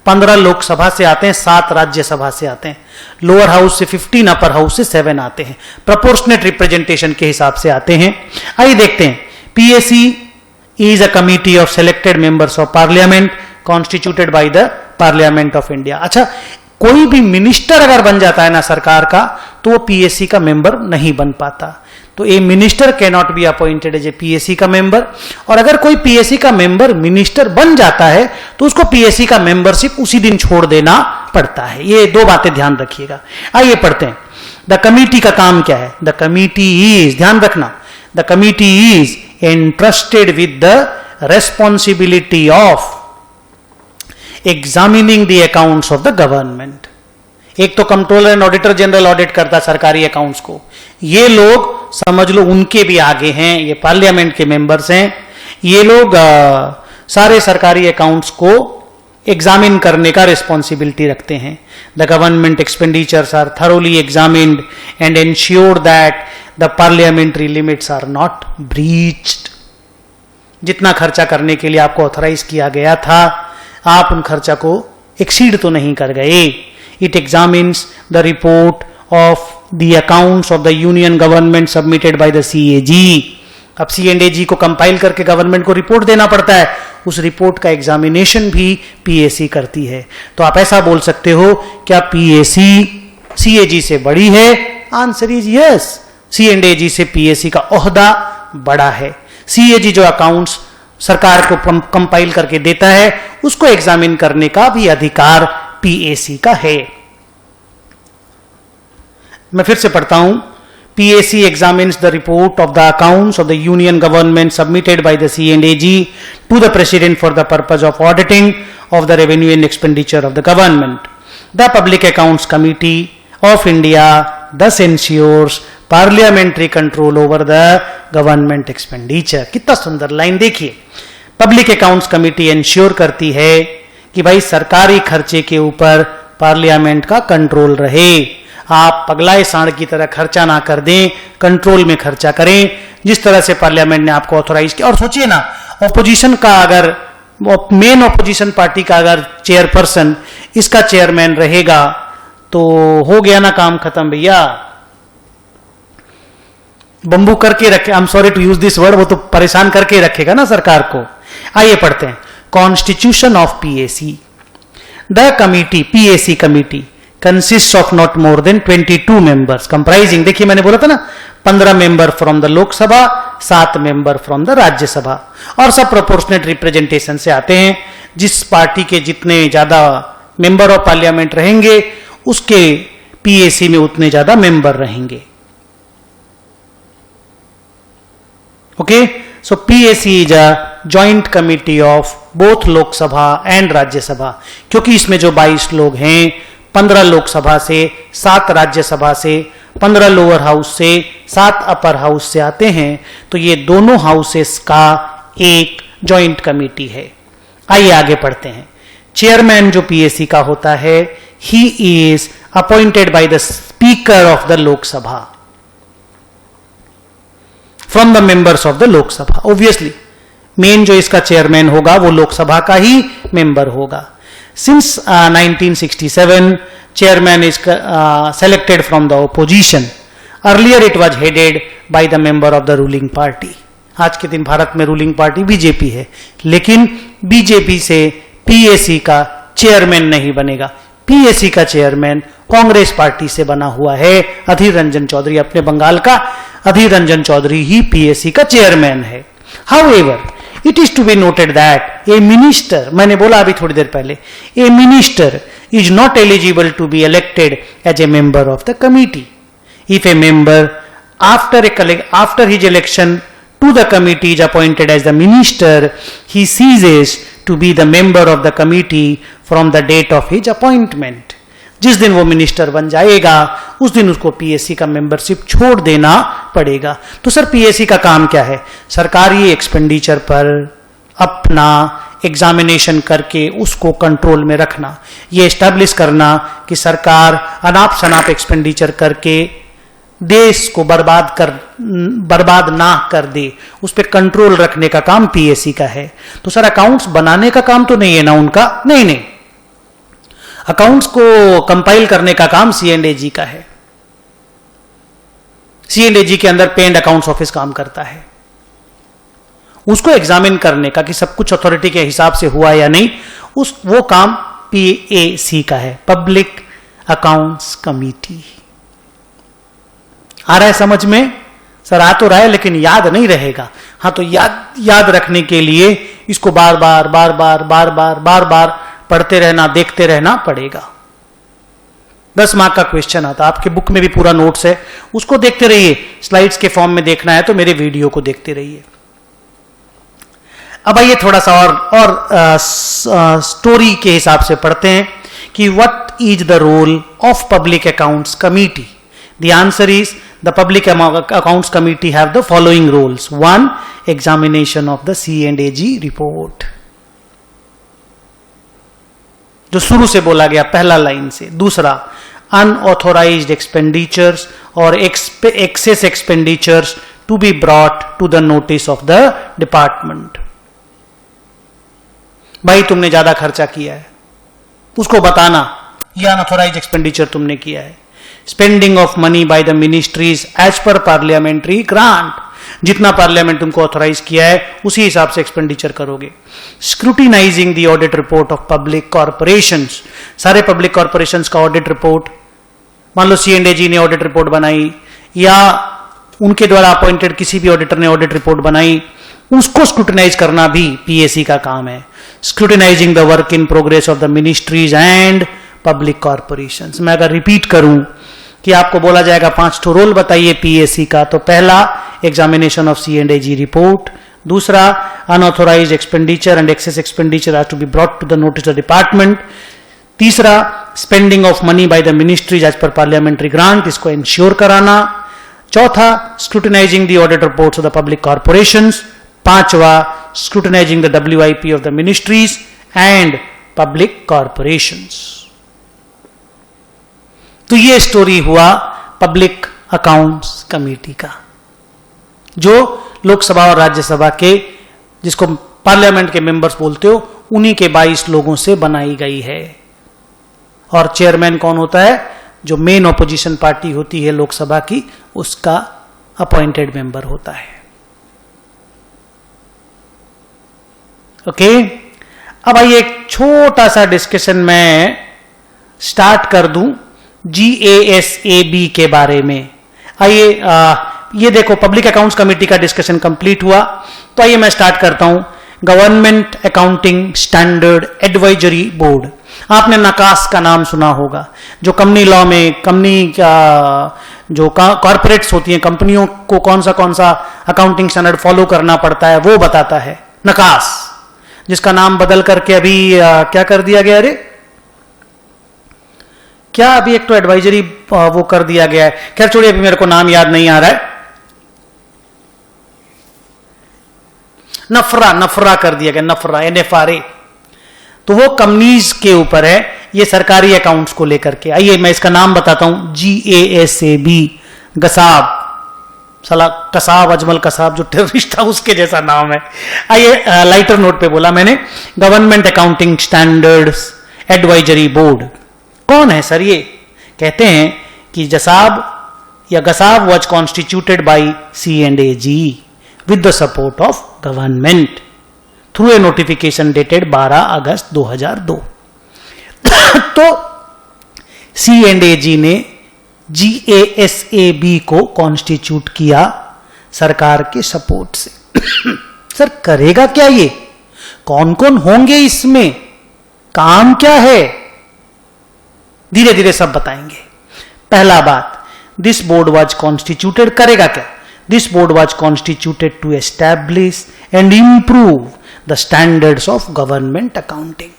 [SPEAKER 1] 15 लोकसभा से आते हैं, 7 राज्यसभा से आते हैं, लोअर हाउस से 15, अपर हाउस से 7 आते हैं, प्रोपोर्शनेट रिप्रेजेंटेशन के हिसाब से आते हैं। आइए देखते हैं। PAC is a committee of selected members of parliament constituted by the parliament of India। अच्छा, कोई भी मिनिस्टर अगर बन जाता है ना सरकार का, तो वो PAC का मेंबर नहीं बन पाता। तो a minister can not be appointed as a PAC का मेंबर, और अगर कोई PAC का मेंबर मिनिस्टर बन जाता है तो उसको PAC का मेंबरशिप उसी दिन छोड़ देना पड़ता है। ये 2 बातें ध्यान रखिएगा। आइए पढ़ते हैं। द कमिटी का काम क्या है? द कमिटी इज, ध्यान रखना, the committee is entrusted with the responsibility of examining the accounts of the government। एक तो controller and auditor general audit करता सरकारी अकाउंट्स को, ये लोग समझ लो उनके भी आगे हैं, ये पार्लियामेंट के मेंबर्स हैं। ये लोग सारे सरकारी अकाउंट्स को एग्जामिन करने का रिस्पॉन्सिबिलिटी रखते हैं। The government expenditures are thoroughly examined and ensure that the parliamentary limits are not breached. जितना खर्चा करने के लिए आपको ऑथराइज किया गया था, आप उन खर्चा को एक्सीड तो नहीं कर गए। It examines the report of the accounts of the union government submitted by the CAG। अब C&AG को कंपाइल करके गवर्नमेंट को रिपोर्ट देना पड़ता है, उस रिपोर्ट का एग्जामिनेशन भी PAC करती है। तो आप ऐसा बोल सकते हो, क्या PAC CAG से बड़ी है? आंसर इज यस, C&AG से PAC का ओहदा बड़ा है। CAG जो अकाउंट्स सरकार को कंपाइल करके देता है, उसको एग्जामिन करने का भी अधिकार PAC का है। मैं फिर से पढ़ता हूं। PAC examines the report of the accounts of the union government submitted by the C&AG to the president for the purpose of auditing of the revenue and expenditure of the government. The Public Accounts Committee of India thus ensures parliamentary control over the government expenditure। कितना सुंदर लाइन देखिए। पब्लिक अकाउंट्स कमेटी इंश्योर करती है कि भाई सरकारी खर्चे के ऊपर पार्लियामेंट का कंट्रोल रहे। आप पगलाए सांड की तरह खर्चा ना कर दें, कंट्रोल में खर्चा करें, जिस तरह से पार्लियामेंट ने आपको ऑथोराइज किया। और सोचिए ना, ऑपोजिशन का अगर, मेन ऑपोजिशन पार्टी का अगर चेयरपर्सन इसका चेयरमैन रहेगा तो हो गया ना काम खत्म भैया। बंबू करके रखे, I am sorry to use this word, वो तो परेशान करके रखेगा ना सरकार को। आइए पढ़ते हैं। Constitution of PAC। The committee, PAC committee consists of not more than 22 members comprising, देखिए मैंने बोला था ना, 15 member from the Lok Sabha, 7 member from the Rajya Sabha, और सब प्रोपोर्शनेट रिप्रेजेंटेशन से आते हैं। जिस पार्टी के जितने ज्यादा मेंबर ऑफ पार्लियामेंट रहेंगे, उसके PAC में उतने ज्यादा मेंबर रहेंगे। Okay, so PAC is a joint committee of both Lok Sabha and Rajya Sabha, क्योंकि इसमें जो 22 लोग हैं, 15 लोकसभा से, 7 राज्यसभा से, 15 लोअर हाउस से, 7 अपर हाउस से आते हैं, तो ये दोनों हाउसेस का एक जॉइंट कमेटी है। आइए आगे पढ़ते हैं। चेयरमैन जो PAC का होता है, he is appointed by the speaker of the Lok Sabha from the members of the Lok Sabha. Obviously main जो इसका चेयरमैन होगा वो लोकसभा का ही मेंबर होगा। Since 1967, chairman is selected from the opposition. Earlier it was headed by the member of the ruling party. आज के दिन भारत में रूलिंग पार्टी BJP है, लेकिन BJP से PAC का चेयरमैन नहीं बनेगा। PAC का चेयरमैन कांग्रेस पार्टी से बना हुआ है। अधीर रंजन चौधरी, अपने बंगाल का अधीर रंजन चौधरी ही पीएससी का चेयरमैन है। However, it is to be noted that a minister, मैंने बोला अभी थोड़ी देर पहले, a minister is not eligible to be elected as a member of the committee if a member after his election to the committee is appointed as the minister, he ceases to be the member of the committee from the date of his appointment. जिस दिन वो मिनिस्टर बन जाएगा उस दिन उसको पीएससी का मेंबरशिप छोड़ देना पड़ेगा। तो सर पीएससी का काम क्या है? सरकारी एक्सपेंडिचर पर अपना एग्जामिनेशन करके उसको कंट्रोल में रखना, ये एस्टैब्लिश करना कि सरकार अनाप शनाप एक्सपेंडिचर करके देश को बर्बाद ना कर दे, उस पर कंट्रोल रखने का काम पीएससी का है। तो सर अकाउंट्स बनाने का काम तो नहीं है ना उनका? नहीं, अकाउंट्स को कंपाइल करने का काम सीएंडएजी का है। सीएंडएजी के अंदर पे एंड अकाउंट्स ऑफिस काम करता है, उसको एग्जामिन करने का कि सब कुछ अथॉरिटी के हिसाब से हुआ या नहीं, वो काम पीएसी का है, पब्लिक अकाउंट्स कमिटी। आ रहा है समझ में? सर आ तो रहा है लेकिन याद नहीं रहेगा। हाँ, तो याद रखने के लिए इसको बार बार पढ़ते रहना, देखते रहना पड़ेगा। 10 मार्क का क्वेश्चन आता, आपके बुक में भी पूरा नोट्स है, उसको देखते रहिए। स्लाइड्स के फॉर्म में देखना है तो मेरे वीडियो को देखते रहिए। अब आइए थोड़ा सा और स्टोरी के हिसाब से पढ़ते हैं कि what is the role of public accounts committee. The answer is the Public Accounts Committee have the following roles. 1. Examination of the C&AG report, जो शुरू से बोला गया पहला लाइन से। दूसरा, unauthorized expenditures और excess expenditures to be brought to the notice of the department. भाई तुमने ज्यादा खर्चा किया है, उसको बताना, यह अनऑथोराइज्ड एक्सपेंडिचर तुमने किया है। Spending of money by the ministries as per parliamentary grant, जितना पार्लियामेंट तुमको ऑथोराइज किया है उसी हिसाब से एक्सपेंडिचर करोगे। Scrutinising the audit report of public corporations, सारे पब्लिक कॉर्पोरेशंस का ऑडिट रिपोर्ट, मान लो सीएंडएजी ने ऑडिट रिपोर्ट बनाई या उनके द्वारा अपॉइंटेड किसी भी ऑडिटर ने ऑडिट रिपोर्ट बनाई, उसको स्क्रूटिनाइज करना भी पीएससी का काम है। Scrutinising the work in progress of the ministries and public corporations. मैं अगर रिपीट करूं कि आपको बोला जाएगा 5 ठो रोल बताइए पीएससी का, तो पहला एग्जामिनेशन ऑफ सीएंडएजी रिपोर्ट, दूसरा unauthorised expenditure and excess expenditure has to be brought to the notice of department, तीसरा spending of money by the ministries as per parliamentary grant, इसको इंश्योर कराना, चौथा scrutinising the audit reports of the public corporations, पांचवा scrutinising the WIP of the ministries and public corporations. तो ये स्टोरी हुआ पब्लिक अकाउंट्स कमेटी का, जो लोकसभा और राज्यसभा के, जिसको पार्लियामेंट के मेंबर्स बोलते हो, उन्हीं के 22 लोगों से बनाई गई है। और चेयरमैन कौन होता है? जो मेन ऑपोजिशन पार्टी होती है लोकसभा की, उसका अपॉइंटेड मेंबर होता है। ओके, अब आइए एक छोटा सा डिस्कशन मैं स्टार्ट कर दूं GASAB के बारे में। आइए ये देखो, पब्लिक अकाउंट्स कमेटी का डिस्कशन कंप्लीट हुआ, तो आइए मैं स्टार्ट करता हूं। Government accounting standard advisory board, आपने नकास का नाम सुना होगा, जो कंपनी लॉ में जो कॉर्पोरेट्स होती हैं, कंपनियों को कौन सा अकाउंटिंग स्टैंडर्ड फॉलो करना पड़ता है वो बताता है नकास, जिसका नाम बदल करके अभी क्या कर दिया गया? अरे क्या अभी एक तो एडवाइजरी वो कर दिया गया है, खैर छोड़िए, अभी मेरे को नाम याद नहीं आ रहा है। नफरा कर दिया गया, नफरा, NFRA। तो वो कंपनीज के ऊपर है, ये सरकारी अकाउंट्स को लेकर के। आइए मैं इसका नाम बताता हूं, GASAB, गसाब, साला कसाब, अजमल कसाब जो टेररिस्ट था उसके जैसा नाम है। आइए लाइटर नोट पे बोला मैंने, government accounting standards advisory board. कौन है सर ये? कहते हैं कि जसाब या GASAB was constituted by C&AG with the support of government through a notification dated 12 August 2002। तो C&AG ने GASAB को कॉन्स्टिट्यूट किया सरकार के सपोर्ट से। सर करेगा क्या ये, कौन कौन होंगे इसमें, काम क्या है, धीरे धीरे सब बताएंगे। पहला बात, दिस बोर्ड वाज कॉन्स्टिट्यूटेड, करेगा क्या, this board was constituted to establish and improve the standards of government accounting.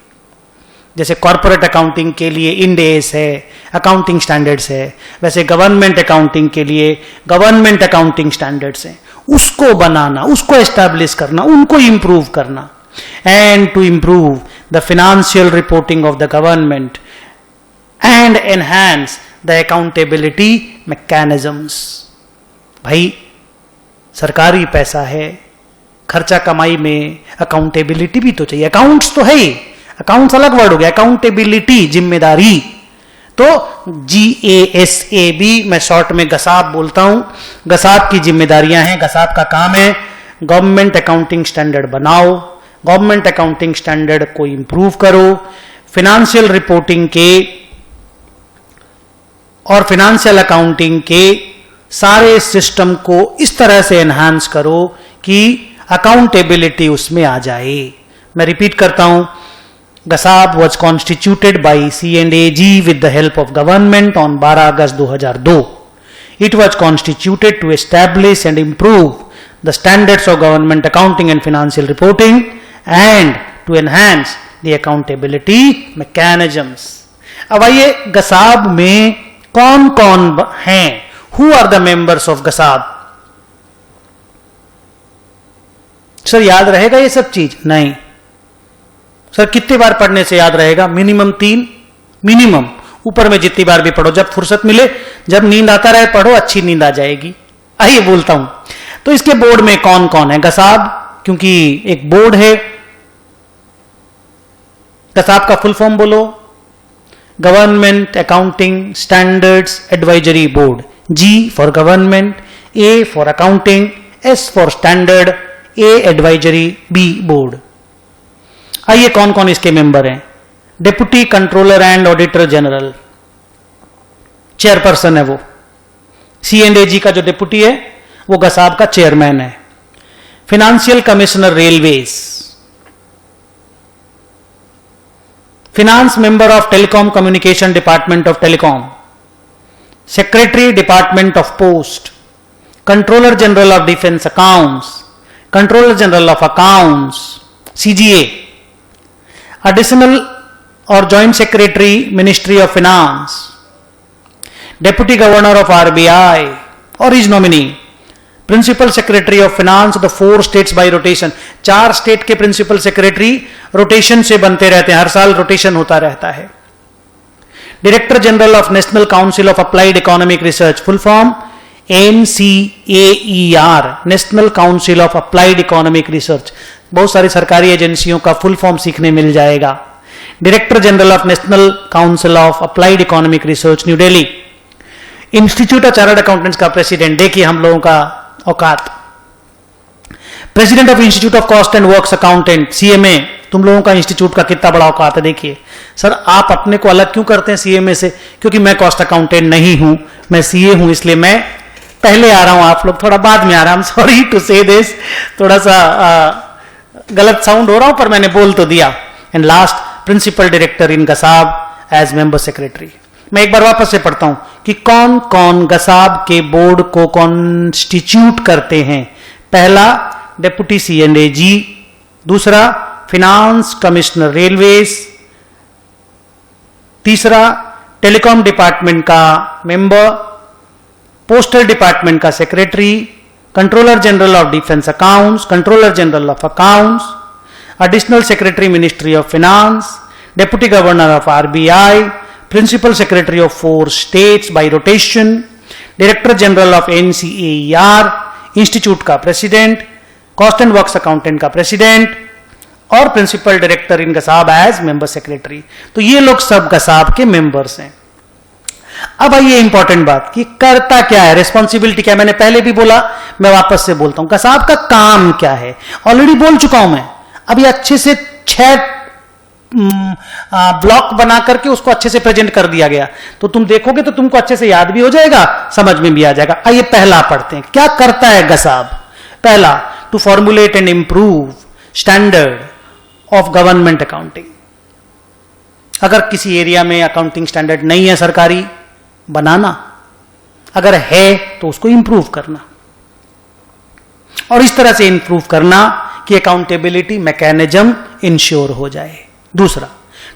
[SPEAKER 1] जैसे कॉर्पोरेट अकाउंटिंग के लिए इंड एस है, अकाउंटिंग स्टैंडर्ड्स है, वैसे गवर्नमेंट अकाउंटिंग के लिए गवर्नमेंट अकाउंटिंग स्टैंडर्ड्स है, उसको बनाना, उसको एस्टैब्लिश करना, उनको इंप्रूव करना। And to improve the financial reporting of the government and enhance the accountability mechanisms. भाई सरकारी पैसा है, खर्चा कमाई में अकाउंटेबिलिटी भी तो चाहिए, अकाउंट्स तो है ही, अकाउंट्स अलग वर्ड हो गया, अकाउंटेबिलिटी जिम्मेदारी। तो GASAB मैं शॉर्ट में गसाब बोलता हूं, गसाब की जिम्मेदारियां हैं, गसाब का काम है गवर्नमेंट अकाउंटिंग स्टैंडर्ड बनाओ, गवर्नमेंट अकाउंटिंग स्टैंडर्ड को इंप्रूव करो, फाइनेंशियल रिपोर्टिंग के और फाइनेंशियल अकाउंटिंग के सारे सिस्टम को इस तरह से एनहांस करो कि अकाउंटेबिलिटी उसमें आ जाए। मैं रिपीट करता हूं, GASAB was constituted by C&AG with the help of government on 12 August 2002. It was constituted to establish and improve the standards of government accounting and financial reporting and to enhance the accountability mechanisms. अब आइए गसाब में कौन कौन हैं, who are the members of GASAB. Sir याद रहेगा ये सब चीज? नहीं सर, कितनी बार पढ़ने से याद रहेगा? मिनिमम 3, मिनिमम, ऊपर में जितनी बार भी पढ़ो, जब फुर्सत मिले, जब नींद आता रहे पढ़ो, अच्छी नींद आ जाएगी। आइए बोलता हूं, तो इसके बोर्ड में कौन कौन है। गसाब क्योंकि एक बोर्ड है, गसाब का फुल फॉर्म बोलो, government accounting standards advisory board. G for government, A for accounting, S for standard, A advisory, B board. आइए कौन कौन इसके मेंबर हैं। Deputy controller and auditor general, chairperson है वो। C&AG का जो डिप्टी है वो गसाब का चेयरमैन है। Financial commissioner railways, finance member of telecom communication department of telecom, secretary department of post, controller general of defence accounts, controller general of accounts CGA, additional और joint secretary ministry of finance, deputy governor of RBI और his nominee, principal secretary of finance the 4 states by rotation. 4 state के प्रिंसिपल सेक्रेटरी रोटेशन से बनते रहते हैं, हर साल रोटेशन होता रहता है। Director general of national council of applied economic research, full form NCAER, national council of applied economic research. बहुत सारी सरकारी एजेंसियों का फुल फॉर्म सीखने मिल जाएगा। Director general of national council of applied economic research, new Delhi. Institute of chartered accountants का प्रेसिडेंट, देखिए हम लोगों का औकात। President of institute of cost and works accountant, CMA, तुम लोगों का इंस्टीट्यूट का कितना बड़ा औकात है। देखिए सर, आप अपने को अलग क्यों करते हैं CMA से? क्योंकि मैं कॉस्ट अकाउंटेंट नहीं हूं, मैं CA हूं, इसलिए मैं पहले आ रहा हूं, आप लोग थोड़ा बाद में आ रहा हूं। सॉरी टू से दिस, थोड़ा सा गलत साउंड हो रहा हूं, पर मैंने बोल तो दिया। And last, principal director in GASAB as member secretary. मैं एक बार वापस से पढ़ता हूं कि कौन कौन गसाब के बोर्ड को कॉन्स्टिट्यूट करते हैं। पहला, डेप्यूटी C&AG, दूसरा फिनांस कमिश्नर रेलवेज, तीसरा टेलीकॉम डिपार्टमेंट का मेंबर, पोस्टल डिपार्टमेंट का secretary, controller general of defence accounts, controller general of accounts, additional secretary ministry of finance, deputy governor of RBI, principal secretary of 4 states by rotation, director general of NCAER, institute का president, cost and works accountant का प्रेसिडेंट और principal director in GASAB as member secretary. तो ये लोग सब गसाब के मेंबर्स हैं। अब आइए इंपॉर्टेंट बात कि करता क्या है, रिस्पॉन्सिबिलिटी क्या है। मैंने पहले भी बोला, मैं वापस से बोलता हूं, गसाब का काम क्या है ऑलरेडी बोल चुका हूं मैं। अभी अच्छे से 6 ब्लॉक बना करके उसको अच्छे से प्रेजेंट कर दिया गया, तो तुम देखोगे तो तुमको अच्छे से याद भी हो जाएगा, समझ में भी आ जाएगा। आइए पहला पढ़ते हैं, क्या करता है गसाब। पहला, to formulate and improve standard of government accounting. अगर किसी एरिया में अकाउंटिंग स्टैंडर्ड नहीं है सरकारी, बनाना, अगर है तो उसको इंप्रूव करना, और इस तरह से इंप्रूव करना कि अकाउंटेबिलिटी मैकेनिज्म इंश्योर हो जाए। दूसरा,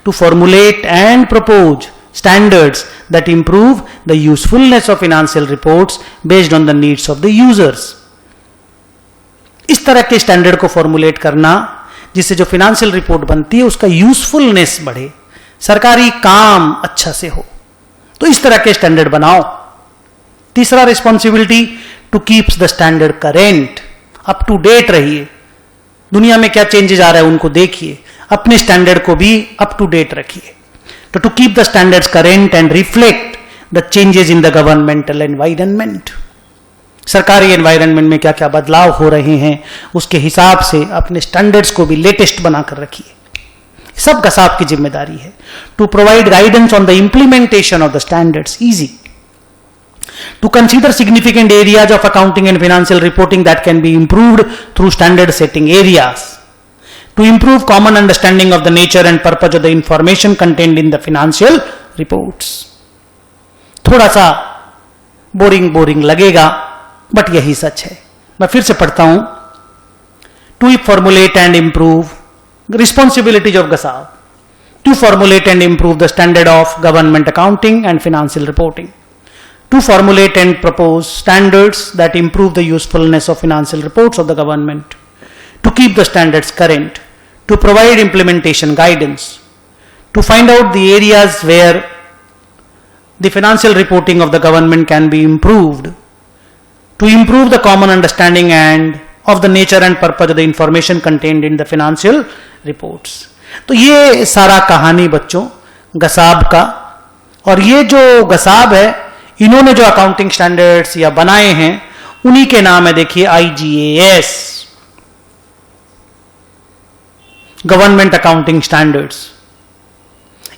[SPEAKER 1] to formulate and propose standards that improve the usefulness of financial reports based on the needs of the users. इस तरह के स्टैंडर्ड को फॉर्मुलेट करना जिससे जो फाइनेंशियल रिपोर्ट बनती है उसका यूजफुलनेस बढ़े, सरकारी काम अच्छा से हो, तो इस तरह के स्टैंडर्ड बनाओ। तीसरा, responsibility to keeps the standard current, up to date रहिए, दुनिया में क्या चेंजेस आ रहा है उनको देखिए, अपने स्टैंडर्ड को भी अप टू डेट रखिए। तो to keep the standards current and reflect the changes in the governmental environment, सरकारी एनवायरनमेंट में क्या क्या बदलाव हो रहे हैं उसके हिसाब से अपने स्टैंडर्ड्स को भी लेटेस्ट बनाकर रखिए, सब गसाब की जिम्मेदारी है। To provide guidance on the implementation of the standards, easy. To consider significant areas of accounting and financial reporting that can be improved through standard setting areas. To improve common understanding of the nature and purpose of the information contained in the financial reports. थोड़ा सा बोरिंग लगेगा, बट यही सच है। मैं फिर से पढ़ता हूं। To formulate and improve responsibilities of GASAB. To formulate and improve the standard of government accounting and financial reporting. To formulate and propose standards that improve the usefulness of financial reports of the government, to keep the standards current, to provide implementation guidance, to find out the areas where the financial reporting of the government can be improved, to improve the common understanding and of the nature and purpose of the information contained in the financial reports. तो ये सारा कहानी बच्चों गसाब का, और ये जो गसाब है इन्होंने जो अकाउंटिंग स्टैंडर्ड्स या बनाए हैं उन्हीं के नाम है। देखिए IGAS, गवर्नमेंट अकाउंटिंग स्टैंडर्ड्स,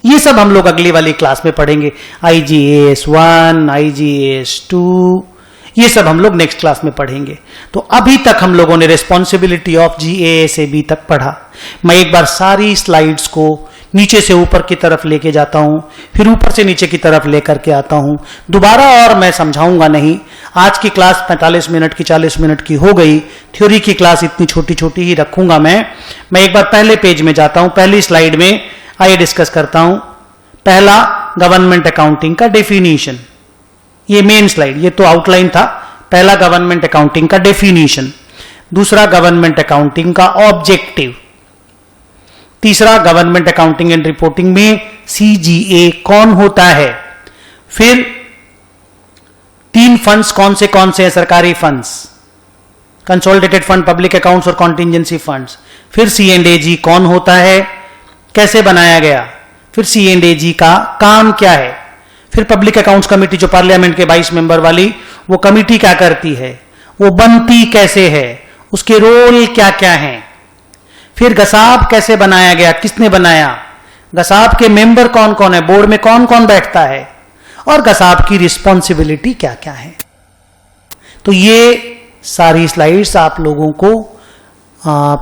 [SPEAKER 1] ये सब हम लोग अगली वाली क्लास में पढ़ेंगे। IGAS 1, IGAS 2, ये सब हम लोग नेक्स्ट क्लास में पढ़ेंगे। तो अभी तक हम लोगों ने रिस्पॉन्सिबिलिटी ऑफ GASAB तक पढ़ा। मैं एक बार सारी स्लाइड्स को नीचे से ऊपर की तरफ लेके जाता हूं, फिर ऊपर से नीचे की तरफ लेकर के आता हूं दोबारा, और मैं समझाऊंगा नहीं। आज की क्लास 45 मिनट की 40 मिनट की हो गई, थ्योरी की क्लास इतनी छोटी छोटी ही रखूंगा मैं एक बार पहले पेज में जाता हूं, पहली स्लाइड में आइए डिस्कस करता हूं। पहला, गवर्नमेंट अकाउंटिंग का डेफिनेशन, ये मेन स्लाइड, ये तो आउटलाइन था। पहला, गवर्नमेंट अकाउंटिंग का डेफिनेशन। दूसरा, गवर्नमेंट अकाउंटिंग का ऑब्जेक्टिव। तीसरा, गवर्नमेंट अकाउंटिंग एंड रिपोर्टिंग में CGA कौन होता है। फिर 3 फंड्स कौन से हैं सरकारी funds, consolidated fund, public accounts और कॉन्टिजेंसी फंड्स। फिर C&AG कौन होता है, कैसे बनाया गया। फिर C&AG का काम क्या है। फिर पब्लिक अकाउंट्स कमेटी जो पार्लियामेंट के 22 मेंबर वाली, वो कमेटी क्या करती है, वो बनती कैसे है, उसके रोल क्या क्या हैं। फिर गसाब कैसे बनाया गया, किसने बनाया, गसाब के मेंबर कौन कौन है, बोर्ड में कौन कौन बैठता है, और गसाब की रिस्पॉन्सिबिलिटी क्या क्या है। तो ये सारी स्लाइड्स आप लोगों को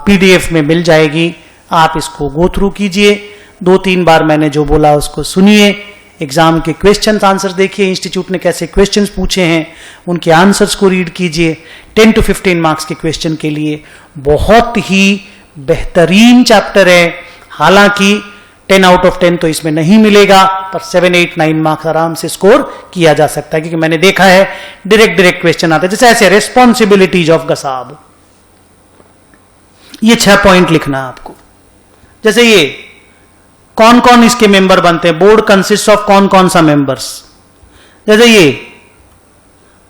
[SPEAKER 1] PDF में मिल जाएगी, आप इसको गो थ्रू कीजिए। 2-3 बार मैंने जो बोला उसको सुनिए, एग्जाम के क्वेश्चन आंसर देखिए, इंस्टीट्यूट ने कैसे क्वेश्चंस पूछे हैं उनके आंसर्स को रीड कीजिए। 10 to 15 मार्क्स के क्वेश्चन के लिए बहुत ही बेहतरीन चैप्टर है। हालांकि 10 out of 10 तो इसमें नहीं मिलेगा, पर 7, 8, 9 मार्क्स आराम से स्कोर किया जा सकता है, क्योंकि मैंने देखा है डायरेक्ट क्वेश्चन आते हैं। जैसे ऐसे रिस्पॉन्सिबिलिटीज ऑफ गसाब, ये 6 पॉइंट लिखना आपको। जैसे ये कौन कौन इसके मेंबर बनते हैं, बोर्ड कंसिस्ट ऑफ कौन कौन सा मेंबर्स। जैसे ये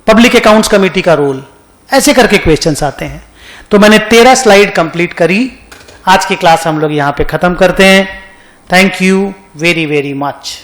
[SPEAKER 1] पब्लिक अकाउंट्स कमेटी का रोल, ऐसे करके क्वेश्चंस आते हैं। तो मैंने 13 स्लाइड कंप्लीट करी। आज की क्लास हम लोग यहां पे खत्म करते हैं। Thank you very very much.